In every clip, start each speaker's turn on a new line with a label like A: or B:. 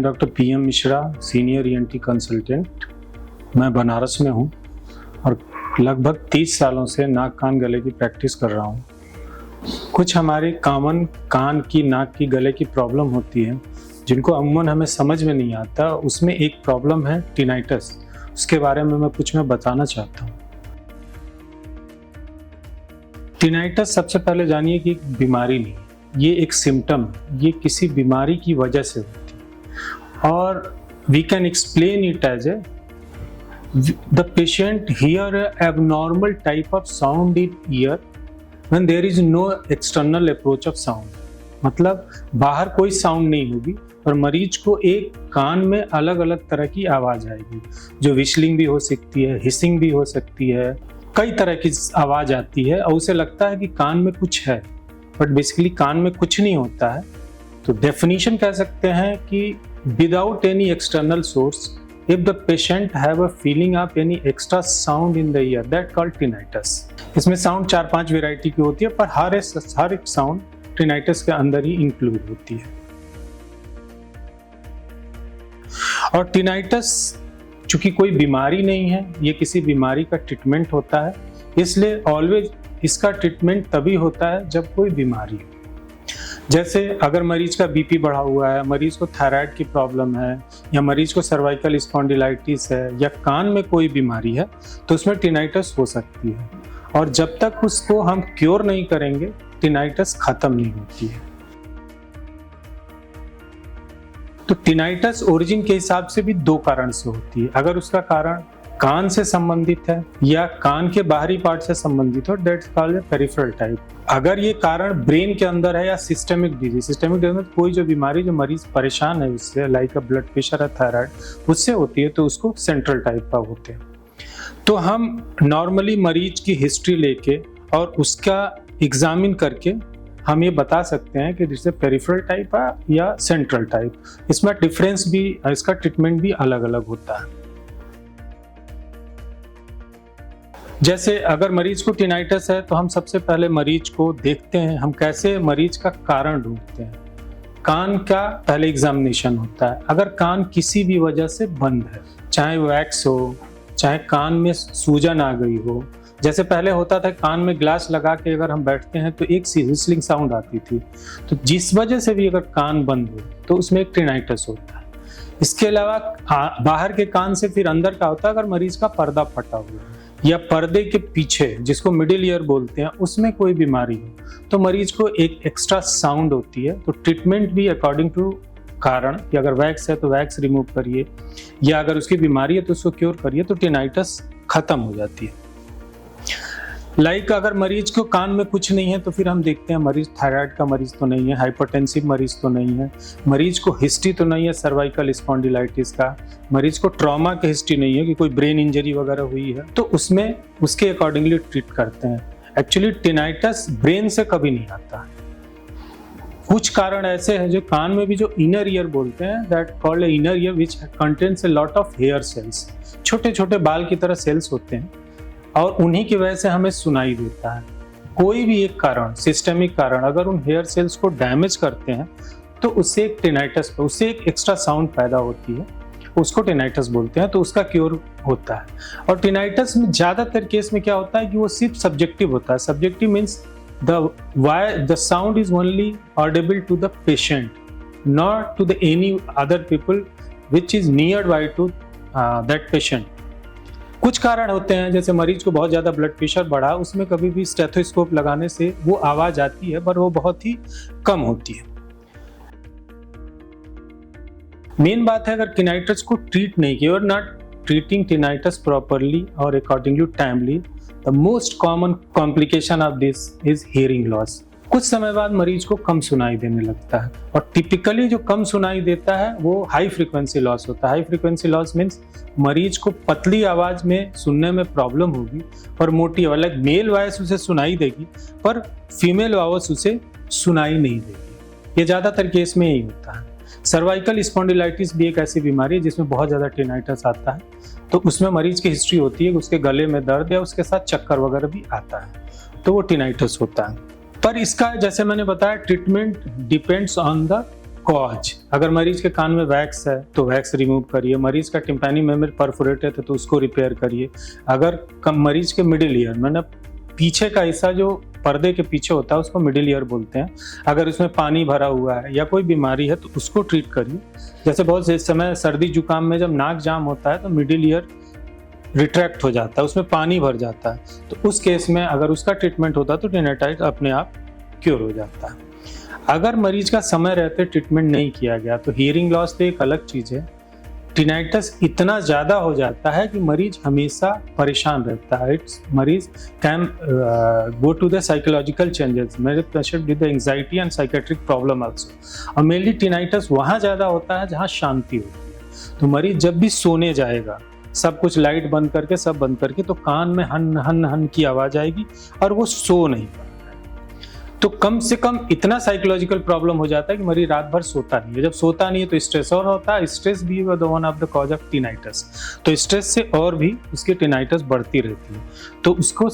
A: Doctor PM Mishra, senior ENT consultant. मैं बनारस में हूँ और लगभग 30 सालों से नाक कान गले की प्रैक्टिस कर रहा हूँ। कुछ हमारे कॉमन कान की, नाक की, गले की प्रॉब्लम होती है जिनको अमूमन हमें समझ में नहीं आता। उसमें एक प्रॉब्लम है टिनाइटस। उसके बारे में मैं बताना चाहता हूँ। टिनाइटस सबसे पहले जानिए कि एक बीमारी नहीं है, ये एक सिम्टम है। ये किसी बीमारी की वजह से होती है और we can explain it as a the patient hear abnormal type of sound in ear when there is no external approach of sound. मतलब बाहर कोई साउंड नहीं होगी और मरीज को एक कान में अलग अलग तरह की आवाज आएगी, जो विशलिंग भी हो सकती है, हिसिंग भी हो सकती है, कई तरह की आवाज आती है और उसे लगता है कि कान में कुछ है, बट बेसिकली कान में कुछ नहीं होता है। तो डेफिनेशन कह सकते हैं कि without any external source, if the patient have a feeling of any extra sound in the year, that called tinnitus. इसमें साउंड 4-5 वेराइटी की होती है, पर हर एक साउंड टिनाइटस के अंदर ही इंक्लूड होती है। और टिनाइटस चूंकि कोई बीमारी नहीं है, ये किसी बीमारी का ट्रीटमेंट होता है, इसलिए ऑलवेज इसका ट्रीटमेंट तभी होता है जब कोई बीमारी हो। जैसे अगर मरीज का बीपी बढ़ा हुआ है, मरीज को थायराइड की प्रॉब्लम है, या मरीज को सर्वाइकल स्पॉन्डिलाइटिस है, या कान में कोई बीमारी है, तो उसमें टिनाइटस हो सकती है। और जब तक उसको हम क्योर नहीं करेंगे, टिनाइटस खत्म नहीं होती है। तो टिनाइटस ओरिजिन के हिसाब से भी 2 कारण से होती है। अगर उसका कारण कान से संबंधित है या कान के बाहरी पार्ट से संबंधित हो, दैट्स कॉल्ड पेरिफेरल टाइप। अगर ये कारण ब्रेन के अंदर है या सिस्टेमिक डिजीज, सिस्टेमिक डिजीज कोई जो बीमारी जो मरीज परेशान है उससे, लाइक ब्लड प्रेशर या थायराइड, उससे होती है, तो उसको सेंट्रल टाइप का होते हैं। तो हम नॉर्मली मरीज की हिस्ट्री लेके और उसका एग्जामिन करके हम ये बता सकते हैं कि जैसे पेरिफेरल टाइप है या सेंट्रल टाइप। इसमें डिफरेंस भी, इसका ट्रीटमेंट भी अलग अलग होता है। जैसे अगर मरीज को टिनाइटस है तो हम सबसे पहले मरीज को देखते हैं। हम कैसे मरीज का कारण ढूंढते हैं? कान का पहले एग्जामिनेशन होता है। अगर कान किसी भी वजह से बंद है, चाहे वैक्स हो, चाहे कान में सूजन आ गई हो, जैसे पहले होता था कान में ग्लास लगा के अगर हम बैठते हैं तो एक सी व्हिस्लिंग साउंड आती थी, तो जिस वजह से भी अगर कान बंद हो तो उसमें एक टिनाइटस होता है। इसके अलावा बाहर के कान से फिर अंदर का होता है, अगर मरीज का पर्दा फटा हुआ है या पर्दे के पीछे, जिसको मिडिल ईयर बोलते हैं, उसमें कोई बीमारी हो तो मरीज को एक एक्स्ट्रा साउंड होती है। तो ट्रीटमेंट भी अकॉर्डिंग टू कारण, कि अगर वैक्स है तो वैक्स रिमूव करिए, या अगर उसकी बीमारी है तो उसको क्योर करिए, तो टिनाइटस खत्म हो जाती है। लाइक अगर मरीज को कान में कुछ नहीं है तो फिर हम देखते हैं मरीज थायराइड का मरीज तो नहीं है, हाइपरटेंसिव मरीज तो नहीं है, मरीज को हिस्ट्री तो नहीं है सर्वाइकल स्पॉन्डिलाइटिस का, मरीज को ट्रॉमा की हिस्ट्री नहीं है कि कोई ब्रेन इंजरी वगैरह हुई है, तो उसमें उसके अकॉर्डिंगली ट्रीट करते हैं। एक्चुअली टिनाइटस ब्रेन से कभी नहीं आता। कुछ कारण ऐसे हैं जो कान में भी, जो इनर ईयर बोलते हैं, that called inner ear which contains a lot of hair cells. छोटे छोटे बाल की तरह सेल्स होते हैं और उन्हीं की वजह से हमें सुनाई देता है। कोई भी एक कारण, सिस्टेमिक कारण, अगर उन हेयर सेल्स को डैमेज करते हैं तो उससे एक टिनाइटस, उससे एक एक्स्ट्रा साउंड पैदा होती है, उसको टिनाइटस बोलते हैं, तो उसका क्योर होता है। और टिनाइटस में ज्यादातर केस में क्या होता है कि वो सिर्फ सब्जेक्टिव होता है। Subjective means the sound is only audible to the patient, not to the any other people which is nearby to that patient. कुछ कारण होते हैं, जैसे मरीज को बहुत ज्यादा ब्लड प्रेशर बढ़ा, उसमें कभी भी स्टेथोस्कोप लगाने से वो आवाज आती है, पर वो बहुत ही कम होती है। मेन बात है, अगर टिनाइटस को ट्रीट नहीं किया, और नॉट ट्रीटिंग टिनाइटस प्रॉपरली और accordingly timely, the most common complication of this is hearing loss. कुछ समय बाद मरीज को कम सुनाई देने लगता है, और टिपिकली जो कम सुनाई देता है वो हाई फ्रीक्वेंसी लॉस होता है। हाई फ्रीक्वेंसी लॉस मीन्स मरीज को पतली आवाज में सुनने में प्रॉब्लम होगी और मोटी आवाज, लाइक मेल वॉइस उसे सुनाई देगी पर फीमेल वॉइस उसे सुनाई नहीं देगी। ये ज्यादातर केस में यही होता है। सर्वाइकल स्पॉन्डिलाइटिस भी एक ऐसी बीमारी है जिसमें बहुत ज्यादा टिनाइटस आता है, तो उसमें मरीज की हिस्ट्री होती है कि उसके गले में दर्द या उसके साथ चक्कर वगैरह भी आता है, तो वो टिनाइटस होता है। पर इसका, जैसे मैंने बताया, treatment depends on the cause, अगर मरीज के कान में वैक्स है तो वैक्स रिमूव करिए, मरीज का टिम्पैनी मेमोरी परफोरेटेड है तो उसको रिपेयर करिए। अगर मरीज के मिडिल ईयर मतलब पीछे का हिस्सा जो पर्दे के पीछे होता है उसको मिडिल ईयर बोलते हैं, अगर उसमें पानी भरा हुआ है या कोई बीमारी है तो उसको ट्रीट करिए। जैसे बहुत से समय सर्दी जुकाम में जब नाक जाम होता है तो मिडिल ईयर रिट्रैक्ट हो जाता है, उसमें पानी भर जाता है, तो उस केस में अगर उसका ट्रीटमेंट होता है तो टिनाइटिस अपने आप क्योर हो जाता है। अगर मरीज का समय रहते ट्रीटमेंट नहीं किया गया तो हियरिंग लॉस तो एक अलग चीज़ है, टिनाइटिस इतना ज़्यादा हो जाता है कि मरीज हमेशा परेशान रहता है। मरीज can go to the psychological changes, मेरे patient with anxiety and psychiatric problem also. और मेनली टिनाइटिस वहाँ ज़्यादा होता है जहाँ शांति होती है। तो मरीज जब भी सोने जाएगा, सब कुछ लाइट बंद करके सब बंद करके, तो कान में हन हन हन की आवाज़ आएगी और वो सो नहीं पाएगा। तो कम से कम इतना साइकोलॉजिकल प्रॉब्लम हो जाता है कि मरीज रात भर सोता नहीं है। जब सोता नहीं है तो स्ट्रेस और होता है, स्ट्रेस भी one of the cause of tinnitus. तो स्ट्रेस से और भी उसकी टिनाइटिस बढ़ती रहती है, तो उसको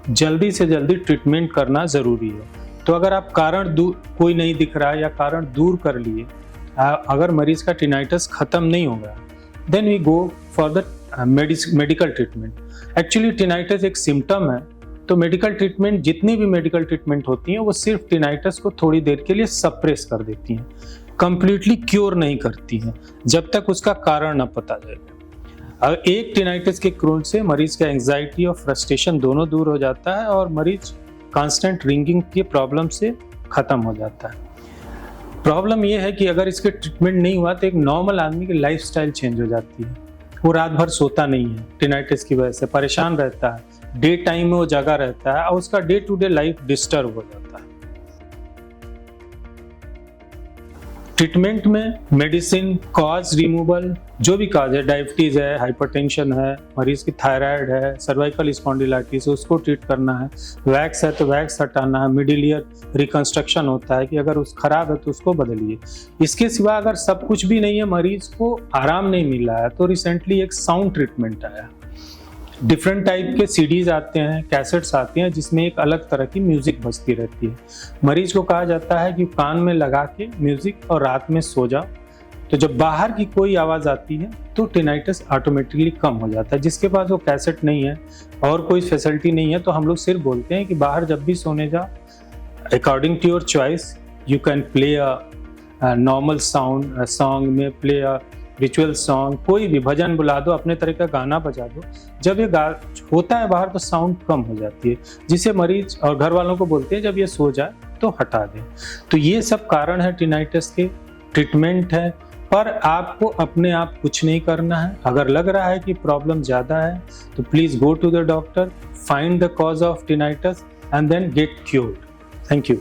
A: जल्दी से जल्दी ट्रीटमेंट करना ज़रूरी है। तो अगर आप कारण कोई नहीं दिख रहा है या कारण दूर कर लिए, अगर मरीज का टिनाइटिस ख़त्म नहीं होगा, then we go for the medical treatment. Actually tinnitus एक सिम्टम है, तो मेडिकल ट्रीटमेंट, जितनी भी मेडिकल ट्रीटमेंट होती हैं वो सिर्फ टिनाइटिस को थोड़ी देर के लिए सप्रेस कर देती हैं, कंप्लीटली क्योर नहीं करती हैं जब तक उसका कारण न पता जाए। अगर एक टिनाइटिस के क्रोन से मरीज का एंजाइटी और फ्रस्ट्रेशन दोनों दूर हो जाता है और मरीज कांस्टेंट रिंगिंग के प्रॉब्लम से खत्म हो जाता है। प्रॉब्लम यह है कि अगर इसके ट्रीटमेंट नहीं हुआ तो एक नॉर्मल आदमी की लाइफस्टाइल चेंज हो जाती है। वो रात भर सोता नहीं है, टिनाइटिस की वजह से परेशान रहता है, डे टाइम में वो जगा रहता है और उसका day to day life disturb हो जाता है। ट्रीटमेंट में मेडिसिन, कॉज रिमूवल, जो भी कॉज है, डायबिटीज है, हाइपरटेंशन है, मरीज की थायराइड है, सर्वाइकल स्पॉन्डिलाइटिस, उसको ट्रीट करना है, वैक्स है तो वैक्स हटाना है, मिडिल ईयर रिकंस्ट्रक्शन होता है कि अगर उस खराब है तो उसको बदलिए। इसके सिवा अगर सब कुछ भी नहीं है, मरीज को आराम नहीं मिल रहा है, तो रिसेंटली एक साउंड ट्रीटमेंट आया। डिफरेंट टाइप के सीडीज आते हैं, कैसेट्स आते हैं, जिसमें एक अलग तरह की म्यूजिक बजती रहती है। मरीज को कहा जाता है कि कान में लगा के म्यूजिक और रात में सो जाओ, तो जब बाहर की कोई आवाज़ आती है तो टिनाइटिस ऑटोमेटिकली कम हो जाता है। जिसके पास वो कैसेट नहीं है और कोई फैसिलिटी नहीं है, तो हम लोग सिर्फ बोलते हैं कि बाहर जब भी सोने जाओ, according to your choice you can play a normal sound song में, प्ले अ रिचुअल सॉन्ग, कोई भी भजन बुला दो, अपने तरह का गाना बजा दो। जब ये होता है बाहर तो साउंड कम हो जाती है, जिसे मरीज और घर वालों को बोलते हैं जब ये सो जाए तो हटा दें। तो ये सब कारण है टिनाइटिस के, ट्रीटमेंट है, पर आपको अपने आप कुछ नहीं करना है। अगर लग रहा है कि प्रॉब्लम ज़्यादा है तो please go to the doctor, find the cause of tinnitus and then get cured. Thank you.